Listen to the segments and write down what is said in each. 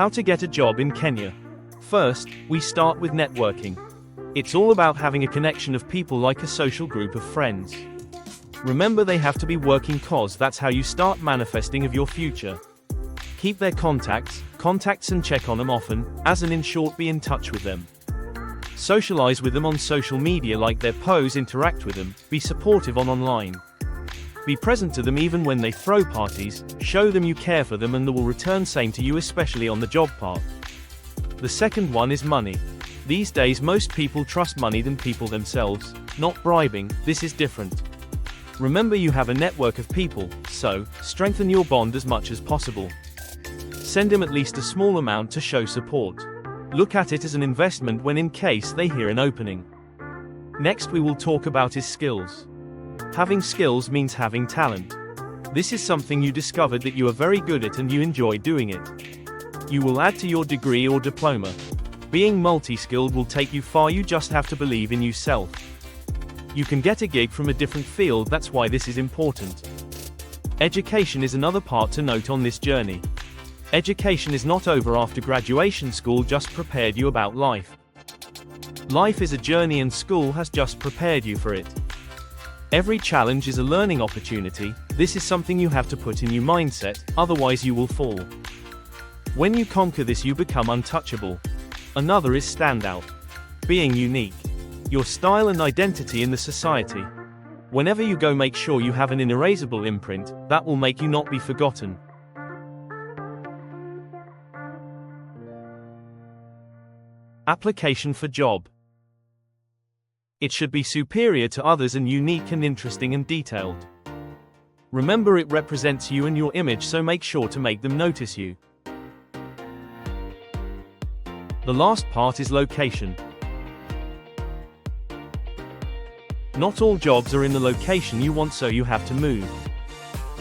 How to get a job in Kenya. First, we start with networking. It's all about having a connection of people like a social group of friends. Remember, they have to be working, cause that's how you start manifesting of your future. Keep their contacts and check on them often, as in short, be in touch with them. Socialize with them on social media, like their posts, interact with them, be supportive online. Be present to them even when they throw parties, show them you care for them and they will return same to you, especially on the job path. The second one is money. These days most people trust money than people themselves, not bribing, this is different. Remember, you have a network of people, so strengthen your bond as much as possible. Send them at least a small amount to show support. Look at it as an investment when in case they hear an opening. Next we will talk about his skills. Having skills means having talent. This is something you discovered that you are very good at and you enjoy doing it. You will add to your degree or diploma. Being multi-skilled will take you far, you just have to believe in yourself. You can get a gig from a different field, that's why this is important. Education is another part to note on this journey. Education is not over after graduation, school just prepared you about life. Life is a journey and school has just prepared you for it. Every challenge is a learning opportunity, this is something you have to put in your mindset, otherwise you will fall. When you conquer this you become untouchable. Another is standout. Being unique. Your style and identity in the society. Whenever you go, make sure you have an inerasable imprint, that will make you not be forgotten. Application for job. It should be superior to others and unique and interesting and detailed. Remember, it represents you and your image, so make sure to make them notice you. The last part is location. Not all jobs are in the location you want, so you have to move.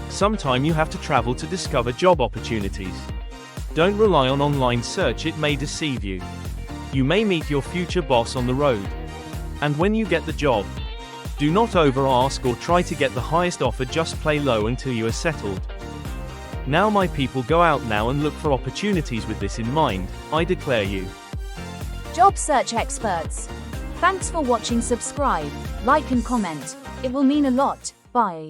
Sometime you have to travel to discover job opportunities. Don't rely on online search, it may deceive you. You may meet your future boss on the road. And when you get the job, do not over-ask or try to get the highest offer, just play low until you are settled. Now my people, go out now and look for opportunities with this in mind, I declare you job search experts. Thanks for watching. Subscribe, like and comment. It will mean a lot. Bye.